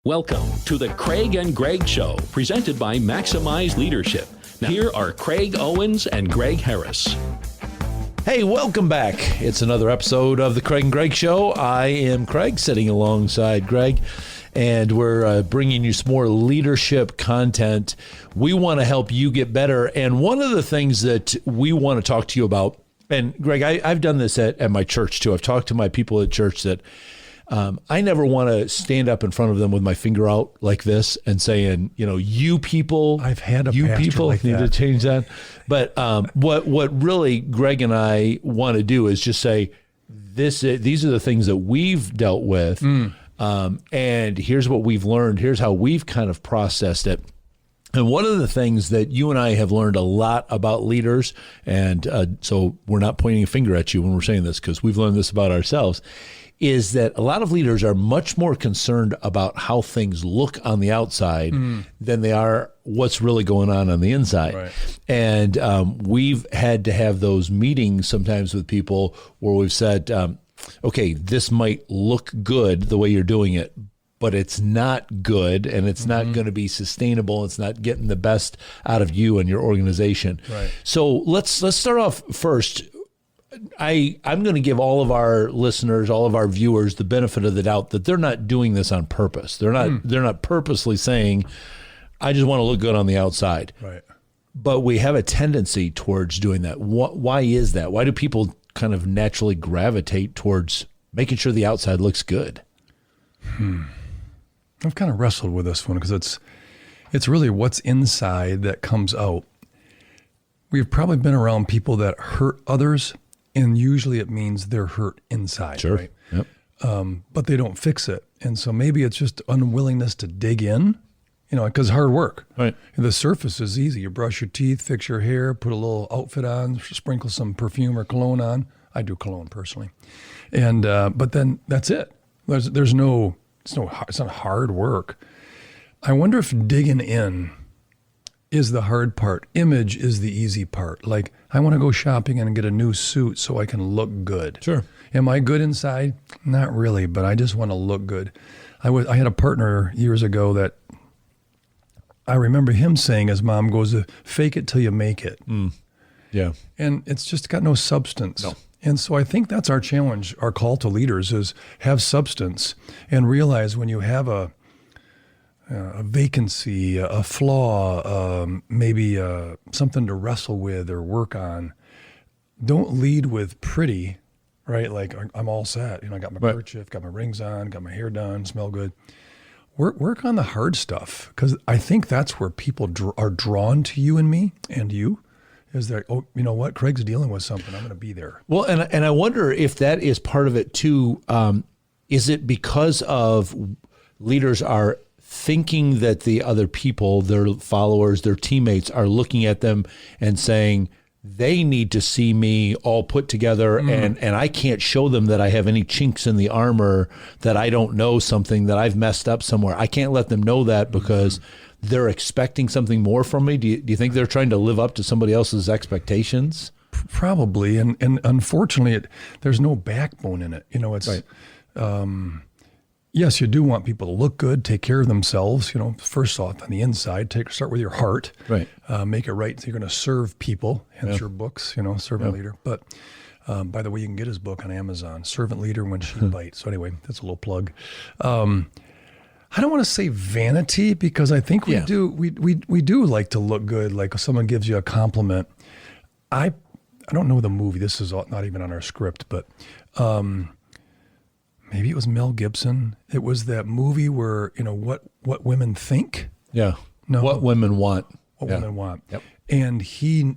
Welcome to the Craig and Greg Show, presented by Maximize Leadership. Now, here are Craig Owens and Greg Harris. Hey, welcome back. It's another episode of the Craig and Greg Show. I am Craig, sitting alongside Greg, and we're bringing you some more leadership content. We want to help you get better, and one of the things that we want to talk to you about, and Greg, I've done this at my church too. I've talked to my people at church that I never want to stand up in front of them with my finger out like this and saying, you know, you people, I've had a you pastor people like need that. to change that. But what really Greg and I want to do is just say, these are the things that we've dealt with, and here's what we've learned. Here's how we've kind of processed it. And one of the things that you and I have learned a lot about leaders, and so we're not pointing a finger at you when we're saying this, because we've learned this about ourselves, is that a lot of leaders are much more concerned about how things look on the outside than they are what's really going on the inside. Right. And we've had to have those meetings sometimes with people where we've said, okay, this might look good the way you're doing it, but it's not good, and it's not going to be sustainable. It's not getting the best out of you and your organization. Right. So let's start off first. I'm going to give all of our listeners, all of our viewers, the benefit of the doubt that they're not doing this on purpose. They're not purposely saying, I just want to look good on the outside. Right. But we have a tendency towards doing that. Why is that? Why do people kind of naturally gravitate towards making sure the outside looks good? I've kind of wrestled with this one because it's really what's inside that comes out. We've probably been around people that hurt others, and usually it means they're hurt inside, Sure. right? Yep. But they don't fix it. And so maybe it's just unwillingness to dig in, because hard work. Right. The surface is easy. You brush your teeth, fix your hair, put a little outfit on, sprinkle some perfume or cologne on. I do cologne personally. And but then that's it. It's not hard work. I wonder if digging in is the hard part. Image is the easy part. Like, I want to go shopping and get a new suit so I can look good. Sure. Am I good inside? Not really, but I just want to look good. I had a partner years ago that I remember him saying, his mom goes, fake it till you make it. Yeah. And it's just got no substance. No. And so I think that's our challenge, our call to leaders is have substance and realize when you have a vacancy, a flaw, maybe something to wrestle with or work on, don't lead with pretty, right? Like, I'm all set. I got my kerchief, got my rings on, got my hair done, smell good. Work on the hard stuff, because I think that's where people are drawn to you and me and you. Is that, oh, you know what? Craig's dealing with something. I'm going to be there. Well, and I wonder if that is part of it too. Is it because of leaders are thinking that the other people, their followers, their teammates are looking at them and saying they need to see me all put together and I can't show them that I have any chinks in the armor, that I don't know something, that I've messed up somewhere. I can't let them know that because they're expecting something more from me. Do you think they're trying to live up to somebody else's expectations? Probably. And unfortunately, there's no backbone in it. It's, Right. Yes, you do want people to look good, take care of themselves. First off, on the inside, start with your heart. Right. Make it right. So you're going to serve people, hence your books, Servant Leader. But by the way, you can get his book on Amazon, Servant Leader When She Bites. So anyway, that's a little plug. I don't want to say vanity, because I think we do like to look good. Like if someone gives you a compliment. I don't know the movie. This is not even on our script, but maybe it was Mel Gibson. It was that movie where, what women think. Yeah. No. What women want. What women want. Yep. And he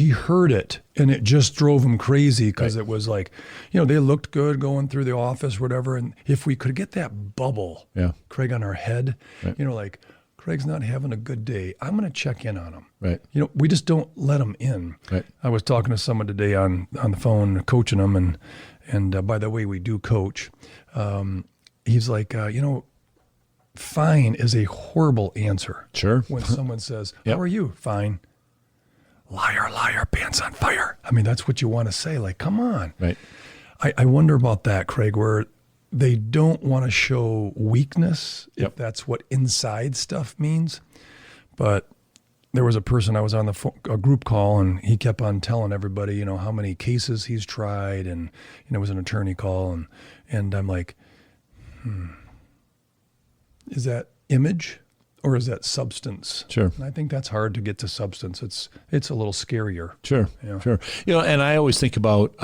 heard it, and it just drove him crazy, because it was like, they looked good going through the office, whatever. And if we could get that bubble, Craig, on our head, like, Craig's not having a good day, I'm going to check in on him. Right. We just don't let him in. Right. I was talking to someone today on the phone, coaching him, and by the way, we do coach. He's like, fine is a horrible answer. Sure. When someone says, how are you? Fine. Liar, liar, pants on fire. I mean, that's what you want to say. Like, come on. Right. I wonder about that, Craig, where they don't want to show weakness, if Yep. that's what inside stuff means. But there was a person I was on a group call, and he kept on telling everybody, how many cases he's tried, and it was an attorney call, and I'm like, is that image or is that substance? Sure. And I think that's hard to get to substance. It's a little scarier. Sure, Yeah. sure. And I always think about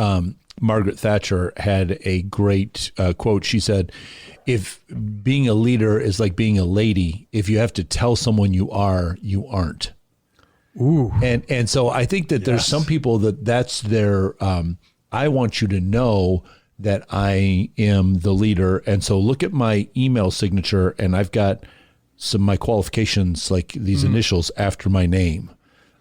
Margaret Thatcher had a great quote. She said, if being a leader is like being a lady, if you have to tell someone you are, you aren't. Ooh. And so I think that there's some people that's their, I want you to know that I am the leader. And so look at my email signature, and I've got my qualifications, like these initials after my name.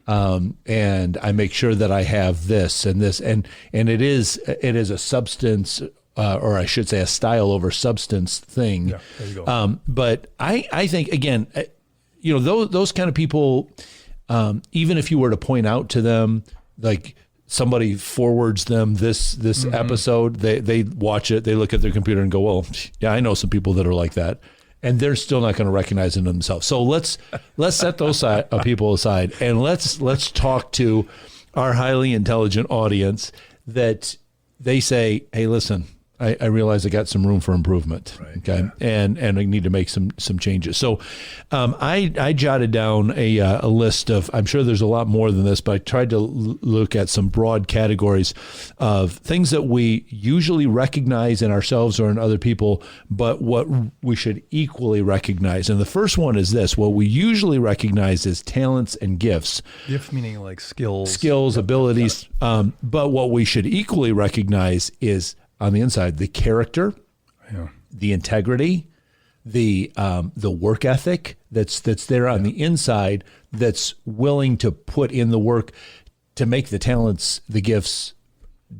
And I make sure that I have this and this, and it is a substance, or I should say a style over substance thing. Yeah, there you go. But I think, again, those kind of people, even if you were to point out to them, like somebody forwards them this episode, they watch it, they look at their computer and go, well, yeah, I know some people that are like that. And they're still not going to recognize it in themselves. So let's set those people aside, and let's talk to our highly intelligent audience that they say, hey, listen, I realize I got some room for improvement. Right, Okay. yeah. And I need to make some changes. So I jotted down a list of, I'm sure there's a lot more than this, but I tried to look at some broad categories of things that we usually recognize in ourselves or in other people, but what we should equally recognize. And the first one is this: what we usually recognize is talents and gifts. Gift meaning like skills. Abilities. But what we should equally recognize is, on the inside, the character, the integrity, the work ethic that's there on the inside, that's willing to put in the work to make the talents, the gifts,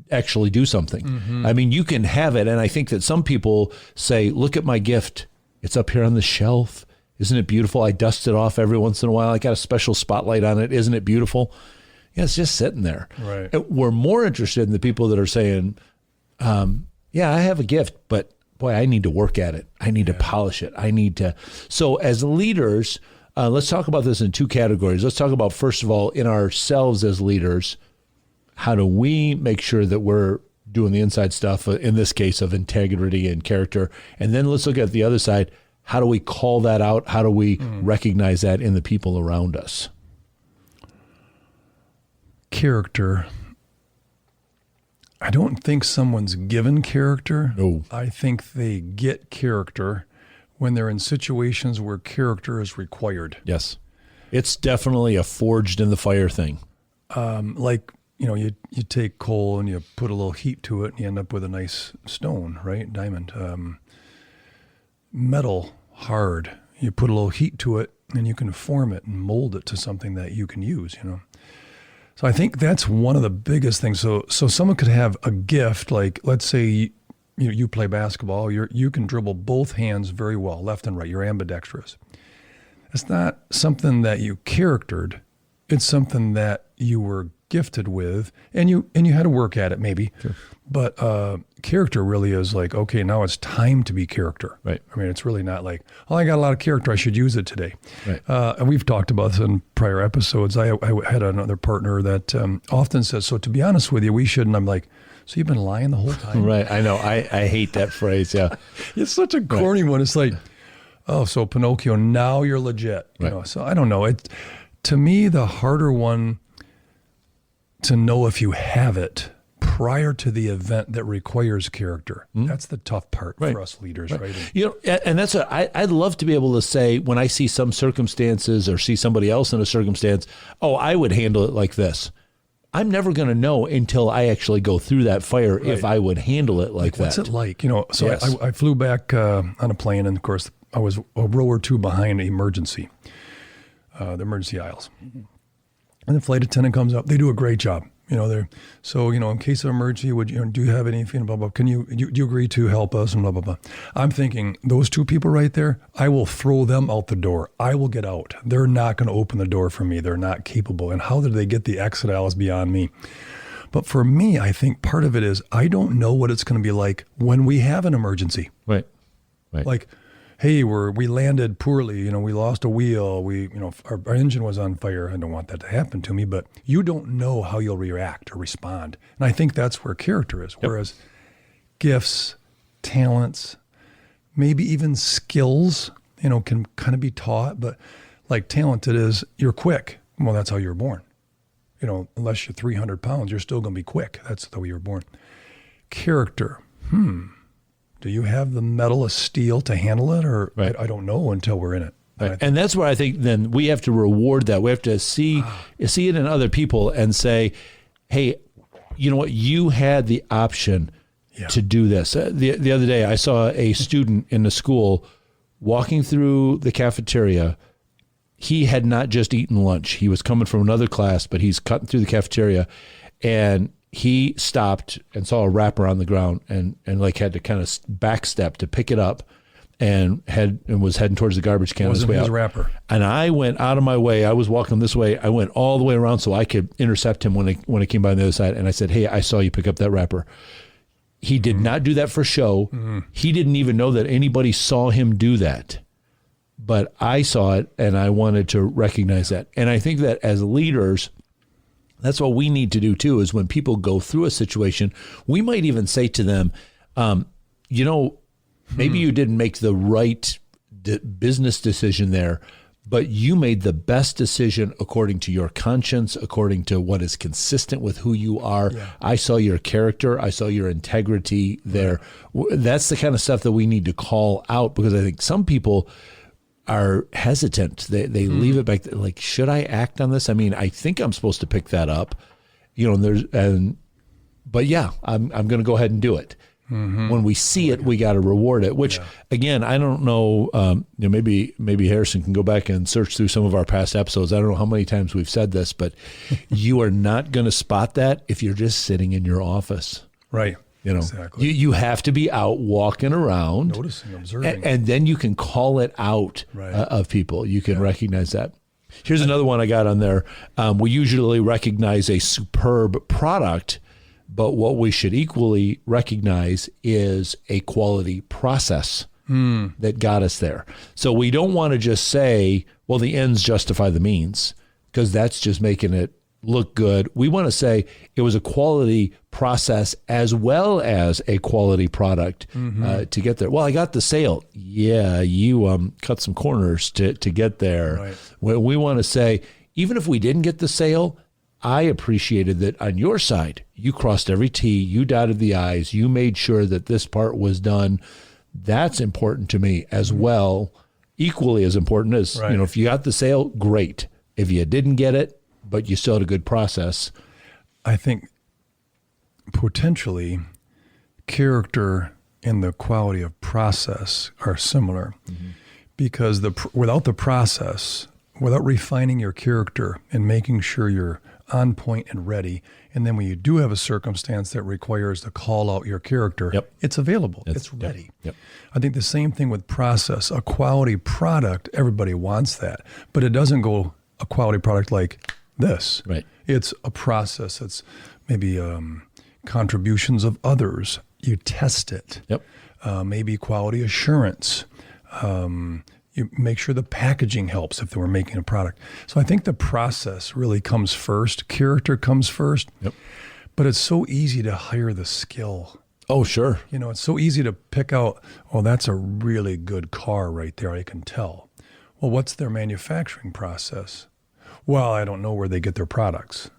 actually do something. I mean, you can have it, and I think that some people say, look at my gift. It's up here on the shelf. Isn't it beautiful? I dust it off every once in a while. I got a special spotlight on it. Isn't it beautiful? Yeah, it's just sitting there. Right. And we're more interested in the people that are saying, yeah, I have a gift, but boy, I need to work at it. I need to polish it. I need to. So as leaders, let's talk about this in two categories. Let's talk about, first of all, in ourselves as leaders, how do we make sure that we're doing the inside stuff, in this case of integrity and character? And then let's look at the other side. How do we call that out? How do we recognize that in the people around us? Character. I don't think someone's given character. No. I think they get character when they're in situations where character is required. Yes. It's definitely a forged in the fire thing. Like, you take coal and you put a little heat to it and you end up with a nice stone, right? Diamond. Metal, hard. You put a little heat to it and you can form it and mold it to something that you can use, So I think that's one of the biggest things. So someone could have a gift, like let's say you play basketball, you can dribble both hands very well, left and right. You're ambidextrous. It's not something that you charactered. It's something that you were gifted with, and you had to work at it maybe. Sure. But character really is like, okay, now it's time to be character. Right. I mean, it's really not like, oh, I got a lot of character, I should use it today. Right. And we've talked about this in prior episodes. I had another partner that often says, so to be honest with you, we shouldn't. I'm like, so you've been lying the whole time? Right. I know. I hate that phrase. Yeah. It's such a corny one. It's like, oh, so Pinocchio, now you're legit. Right. So I don't know. To me, the harder one to know if you have it prior to the event that requires character. That's the tough part for us leaders, right? And that's I'd love to be able to say, when I see some circumstances or see somebody else in a circumstance, oh, I would handle it like this. I'm never going to know until I actually go through that fire if I would handle it like that. What's it like? So Yes. I flew back on a plane, and of course I was a row or two behind the emergency aisles. And the flight attendant comes up. They do a great job. In case of emergency, do you have anything, blah, blah, do you agree to help us, and blah, blah, blah. I'm thinking, those two people right there, I will throw them out the door. I will get out. They're not going to open the door for me. They're not capable. And how did they get the exit aisle is beyond me. But for me, I think part of it is I don't know what it's going to be like when we have an emergency. Right. Like, hey, we landed poorly, we lost a wheel, our engine was on fire. I don't want that to happen to me, but you don't know how you'll react or respond. And I think that's where character is. Yep. Whereas gifts, talents, maybe even skills, can kind of be taught, but like talented is you're quick. Well, that's how you were born. Unless you're 300 pounds, you're still going to be quick. That's the way you were born. Character. Do you have the metal of steel to handle it? Or right. I don't know until we're in it. Right. And that's where I think then we have to reward that. We have to see it in other people and say, hey, you know what? You had the option to do this. The other day, I saw a student in the school walking through the cafeteria. He had not just eaten lunch. He was coming from another class, but he's cutting through the cafeteria, and he stopped and saw a wrapper on the ground and like had to kind of backstep to pick it up and was heading towards the garbage can. Wasn't his wrapper. And I went out of my way. I was walking this way. I went all the way around so I could intercept him when I came by on the other side. And I said, hey, I saw you pick up that wrapper. He did not do that for show. He didn't even know that anybody saw him do that. But I saw it, and I wanted to recognize that. And I think that as leaders, that's what we need to do too, is when people go through a situation, we might even say to them, maybe you didn't make the right business decision there, but you made the best decision according to your conscience, according to what is consistent with who you are. Yeah. I saw your character. I saw your integrity there. That's the kind of stuff that we need to call out, because I think some people are hesitant. They leave it back. Like, should I act on this? I mean, I think I'm supposed to pick that up, but yeah, I'm going to go ahead and do it. When we see it, we got to reward it, which again, I don't know, maybe Harrison can go back and search through some of our past episodes. I don't know how many times we've said this, but you are not going to spot that if you're just sitting in your office. Right. Exactly. You have to be out walking around, noticing, observing, and then you can call it out of people. You can recognize that. Here's another one I got on there. We usually recognize a superb product, but what we should equally recognize is a quality process that got us there. So we don't want to just say, well, the ends justify the means, because that's just making it look good. We want to say it was a quality process as well as a quality product to get there. Well, I got the sale. Yeah, you cut some corners to get there. Right. We want to say, even if we didn't get the sale, I appreciated that on your side, you crossed every T, you dotted the I's, you made sure that this part was done. That's important to me as well, equally as important as, if you got the sale, great. If you didn't get it, but you still had a good process. I think potentially character and the quality of process are similar, because without the process, without refining your character and making sure you're on point and ready, and then when you do have a circumstance that requires to call out your character, it's available, it's ready. Yep. I think the same thing with process. A quality product, everybody wants that, but it doesn't go a quality product like this. Right. It's a process. It's maybe contributions of others. You test it. Yep. Maybe quality assurance. You make sure the packaging helps if they were making a product. So I think the process really comes first. Character comes first. Yep. But it's so easy to hire the skill. Oh, sure. It's so easy to pick out, oh, that's a really good car right there. I can tell. Well, what's their manufacturing process? Well, I don't know where they get their products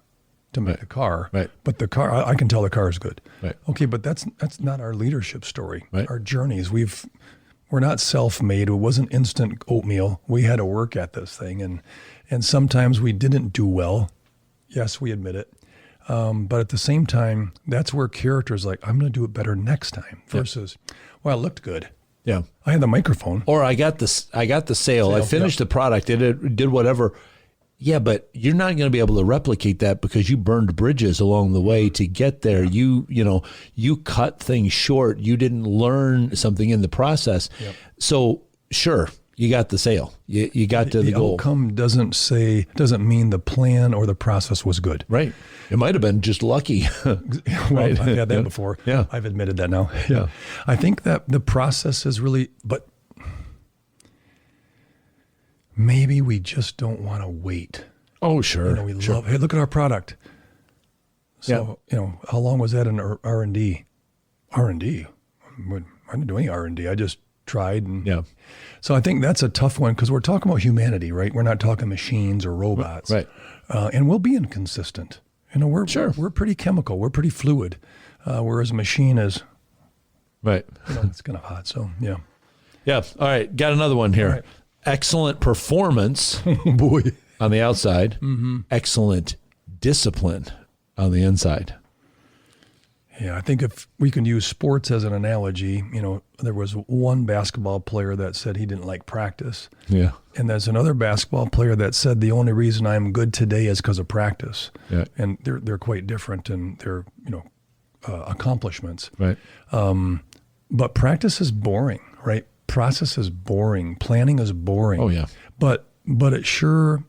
to make the car, but the car, I can tell the car is good. Right. Okay, but that's not our leadership story. Right. Our journeys, we're not self-made. It wasn't instant oatmeal. We had to work at this thing, and sometimes we didn't do well. Yes, we admit it. But at the same time, that's where character is like, I'm going to do it better next time versus, well, it looked good. Yeah. I had the microphone. Or I got the sale. I finished the product. It did whatever. Yeah, but you're not going to be able to replicate that because you burned bridges along the way to get there. You cut things short. You didn't learn something in the process. Yep. So sure, you got the sale. You got to the The goal. outcome doesn't mean the plan or the process was good. Right. It might have been just lucky. Well, Right. I've had that Yeah. before. Yeah. I've admitted that now. Yeah. I think that the process is really, but maybe we just don't want to wait. Oh, sure. We love, hey, look at our product. So, how long was that in R&D? R&D? I didn't do any R&D. I just tried. And Yeah. So I think that's a tough one because we're talking about humanity, right? We're not talking machines or robots. Right. And we'll be inconsistent. We're Sure. we're pretty chemical. We're pretty fluid. Whereas a machine is, Right. it's kind of hot. So, yeah. Yeah. All right. Got another one here. All right. Excellent performance Boy. on the outside. Excellent discipline on the inside. Yeah, I think if we can use sports as an analogy, there was one basketball player that said he didn't like practice. Yeah. And there's another basketball player that said the only reason I'm good today is because of practice. Yeah. And they're quite different in their, accomplishments. Right. But practice is boring, right? Process is boring. Planning is boring. Oh, yeah. But it sure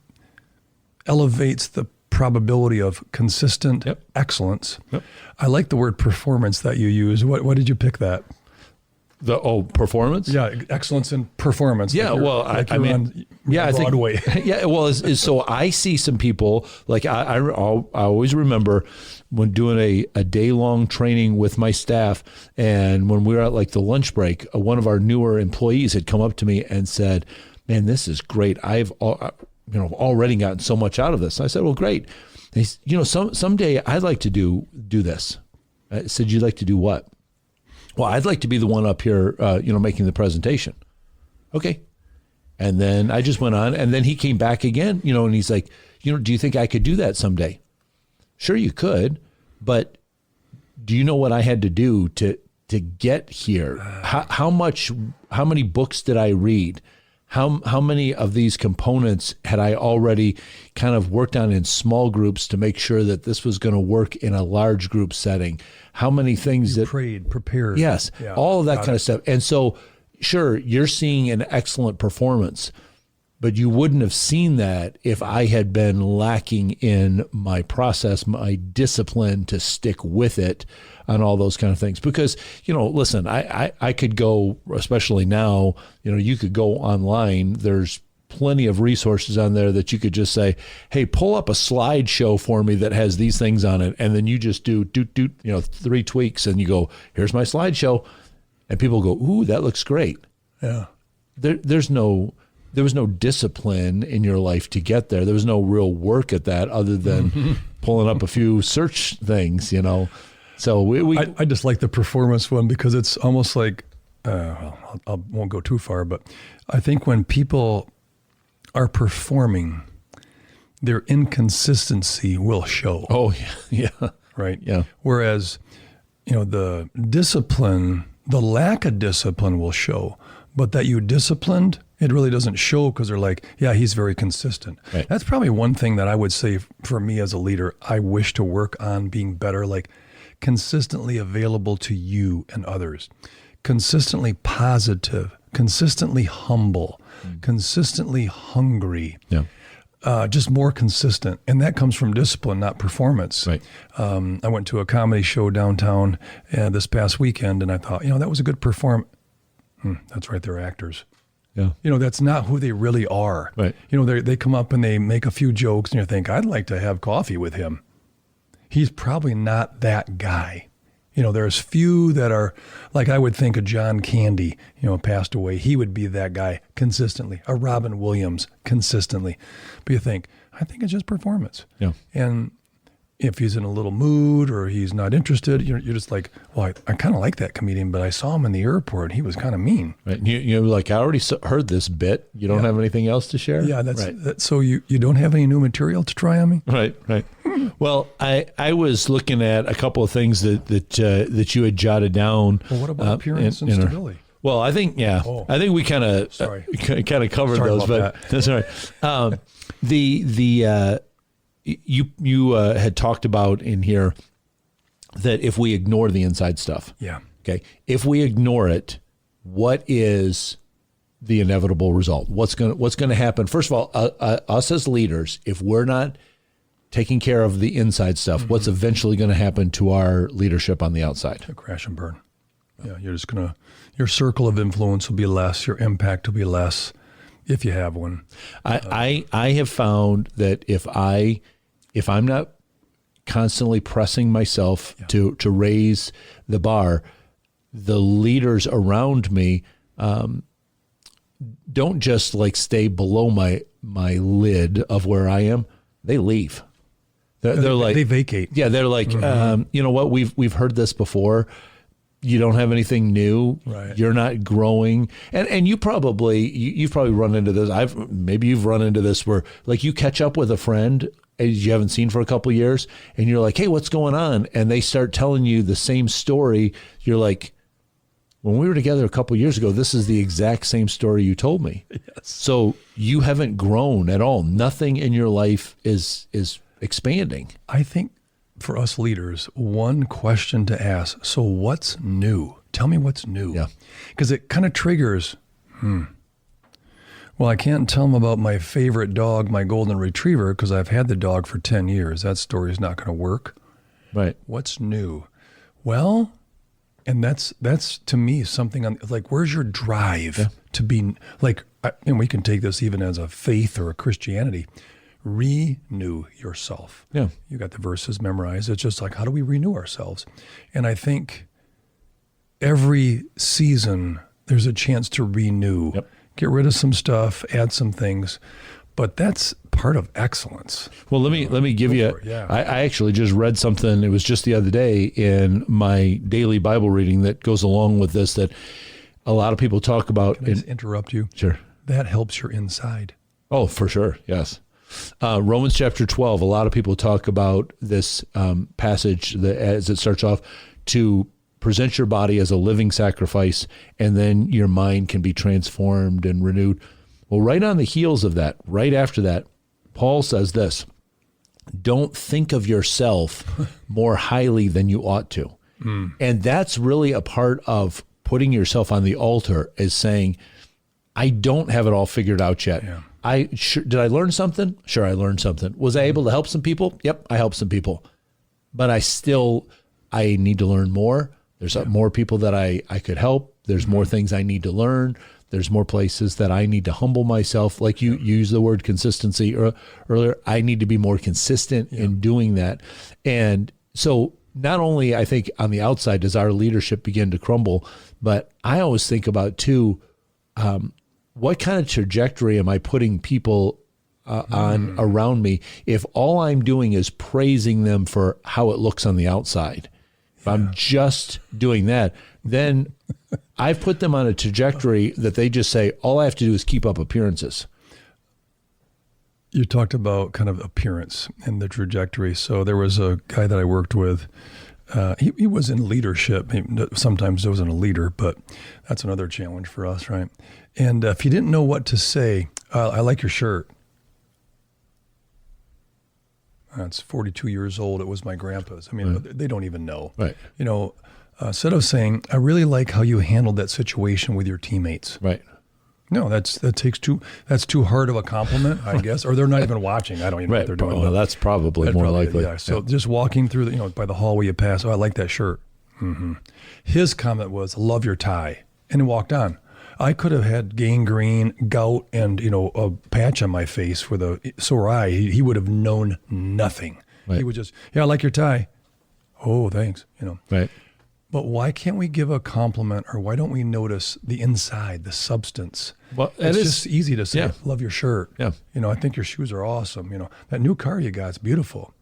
elevates the probability of consistent Yep. excellence. Yep. I like the word performance that you use. What did you pick that? Performance? Yeah, excellence in performance. Yeah, well, I mean, I think, Broadway. yeah, well, so I see some people, like I always remember when doing a day-long training with my staff, and when we were at like the lunch break, one of our newer employees had come up to me and said, man, this is great. I've already gotten so much out of this. I said, well, great. And someday I'd like to do this. I said, you'd like to do what? Well, I'd like to be the one up here, making the presentation. Okay. And then I just went on, and then he came back again, and he's like, do you think I could do that someday? Sure, you could, but do you know what I had to do to get here? How many books did I read? How many of these components had I already kind of worked on in small groups to make sure that this was going to work in a large group setting? How many things that Prayed, prepared. yes, Yeah, all of that got kind it. of stuff. And so, sure, you're seeing an excellent performance, but you wouldn't have seen that if I had been lacking in my process, my discipline to stick with it on all those kind of things. Because, listen, I could go, especially now, you could go online. There's plenty of resources on there that you could just say, hey, pull up a slideshow for me that has these things on it. And then you just do 3 tweaks and you go, here's my slideshow. And people go, ooh, that looks great. Yeah. There was no discipline in your life to get there. There was no real work at that other than pulling up a few search things, So I just like the performance one because it's almost like, I won't go too far, but I think when people are performing, their inconsistency will show. Oh, yeah. Right? Yeah. Whereas, the discipline, the lack of discipline will show, but that you disciplined, it really doesn't show because they're like, yeah, he's very consistent. Right. That's probably one thing that I would say for me as a leader, I wish to work on being better, like consistently available to you and others, consistently positive, consistently humble, consistently hungry. Yeah. Just more consistent. And that comes from discipline, not performance. Right. I went to a comedy show downtown this past weekend, and I thought, that was a good performance. That's right, they're actors. Yeah. That's not who they really are. Right. They come up and they make a few jokes, and you think, I'd like to have coffee with him. He's probably not that guy. There's few that are, like I would think of John Candy, passed away. He would be that guy consistently. A Robin Williams consistently. But you think, I think it's just performance. Yeah. And if he's in a little mood or he's not interested, you're just like, well, I kind of like that comedian, but I saw him in the airport. He was kind of mean. Right. You're like, I already heard this bit. You don't have anything else to share? Yeah, right. So you don't have any new material to try on me? Right. Well, I was looking at a couple of things that you had jotted down. Well, what about appearance and stability? Well, I think I think we kind of covered Sorry those, about but that's all right. You had talked about in here that if we ignore the inside stuff, Yeah. okay, if we ignore it, what is the inevitable result. What's going to happen? First of all, us as leaders, if we're not taking care of the inside stuff, what's eventually going to happen to our leadership on the outside? To crash and burn. Yeah, you're just going to, your circle of influence will be less, your impact will be less if you have one. I have found that if I'm not constantly pressing myself to raise the bar, the leaders around me don't just like stay below my lid of where I am. They leave. They're like, they vacate. Yeah, they're like, you know what? We've heard this before. You don't have anything new. Right. You're not growing, and you've probably run into this. Maybe you've run into this where like you catch up with a friend you haven't seen for a couple of years, and you're like, hey, what's going on? And they start telling you the same story. You're like, when we were together a couple of years ago, this is the exact same story you told me. Yes. So you haven't grown at all. Nothing in your life is expanding. I think for us leaders, one question to ask, so what's new? Tell me what's new. Yeah. Because it kind of triggers, well, I can't tell them about my favorite dog, my golden retriever, because I've had the dog for 10 years. That story is not going to work. Right. What's new? Well, and that's to me something on like, where's your drive to be like, and we can take this even as a faith or a Christianity. Renew yourself. Yeah. You got the verses memorized. It's just like, how do we renew ourselves? And I think every season there's a chance to renew. Yep. Get rid of some stuff, add some things. But that's part of excellence. Well, let me give you. Yeah. I actually just read something. It was just the other day in my daily Bible reading that goes along with this. That a lot of people talk about. Can I just interrupt you? Sure. That helps your inside. Oh, for sure. Yes. Romans chapter 12. A lot of people talk about this passage that, as it starts off, to present your body as a living sacrifice, and then your mind can be transformed and renewed. Well, right on the heels of that, right after that, Paul says this: don't think of yourself more highly than you ought to. And that's really a part of putting yourself on the altar, is saying, I don't have it all figured out yet. Yeah. Did I learn something? Sure, I learned something. Was I able to help some people? Yep, I helped some people. But I need to learn more. There's more people that I could help. There's more things I need to learn. There's more places that I need to humble myself. Like you used the word consistency earlier. I need to be more consistent in doing that. And so not only, I think, on the outside does our leadership begin to crumble, but I always think about, too, what kind of trajectory am I putting people on around me if all I'm doing is praising them for how it looks on the outside? If I'm just doing that, then I've put them on a trajectory that they just say, all I have to do is keep up appearances. You talked about kind of appearance and the trajectory. So there was a guy that I worked with. He was in leadership. Sometimes he wasn't a leader, but that's another challenge for us, right? And if he didn't know what to say, I like your shirt. It's 42 years old. It was my grandpa's. I mean, they don't even know. Right. You know, instead of saying, I really like how you handled that situation with your teammates. Right. No, that's too hard of a compliment, I guess. Or they're not even watching. I don't even know what they're doing. Well, that's probably more likely. Yeah. So just walking through by the hallway you pass, I like that shirt. Mm-hmm. His comment was, love your tie. And he walked on. I could have had gangrene, gout, and a patch on my face with a sore eye. He would have known nothing. Right. He would just, I like your tie. Oh, thanks. Right. But why can't we give a compliment, or why don't we notice the inside, the substance? Well, it's just easy to say, love your shirt. Yeah. I think your shoes are awesome. That new car you got is beautiful.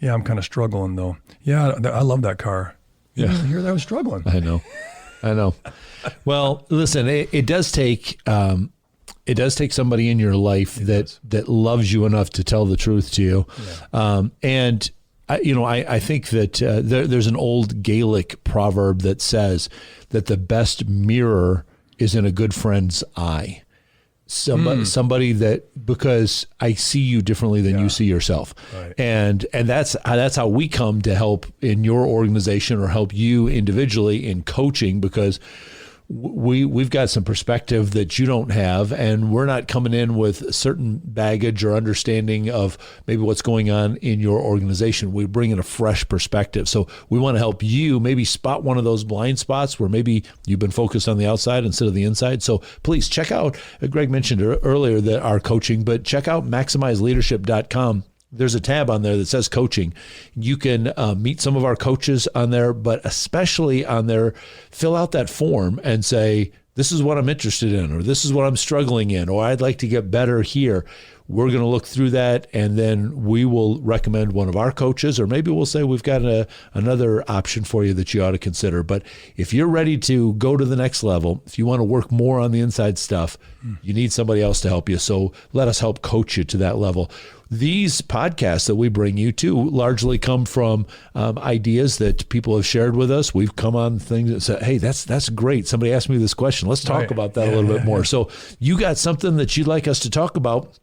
Yeah, I'm kind of struggling though. Yeah, I love that car. You didn't hear that I was struggling. I know. Well, listen, it does take somebody in your life that loves you enough to tell the truth to you. Yeah. And I think that there's an old Gaelic proverb that says that the best mirror is in a good friend's eye. Somebody that, because I see you differently than you see yourself. Right. And that's how we come to help in your organization or help you individually in coaching, because we've got some perspective that you don't have, and we're not coming in with certain baggage or understanding of maybe what's going on in your organization. We bring in a fresh perspective. So we want to help you maybe spot one of those blind spots where maybe you've been focused on the outside instead of the inside. So please check out, Greg mentioned earlier that our coaching, but check out maximizeleadership.com. There's a tab on there that says coaching. You can meet some of our coaches on there, but especially on there, fill out that form and say, this is what I'm interested in, or this is what I'm struggling in, or I'd like to get better here. We're going to look through that, and then we will recommend one of our coaches, or maybe we'll say we've got another option for you that you ought to consider. But if you're ready to go to the next level, if you want to work more on the inside stuff, you need somebody else to help you. So let us help coach you to that level. These podcasts that we bring you to largely come from ideas that people have shared with us. We've come on things that say, hey, that's great. Somebody asked me this question. Let's talk about that a little bit more. So you got something that you'd like us to talk about,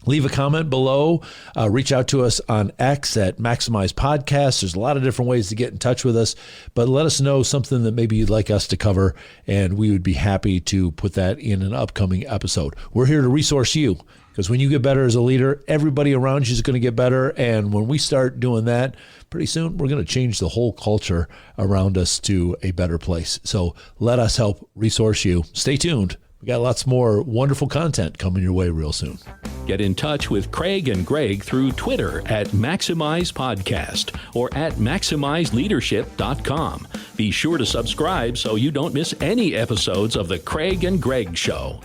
leave a comment below. Reach out to us on X at Maximize Podcast. There's a lot of different ways to get in touch with us, but let us know something that maybe you'd like us to cover, and we would be happy to put that in an upcoming episode. We're here to resource you, because when you get better as a leader, everybody around you is going to get better. And when we start doing that, pretty soon we're going to change the whole culture around us to a better place. So let us help resource you. Stay tuned. We got lots more wonderful content coming your way real soon. Get in touch with Craig and Greg through Twitter at Maximize Podcast or at MaximizeLeadership.com. Be sure to subscribe so you don't miss any episodes of The Craig and Greg Show.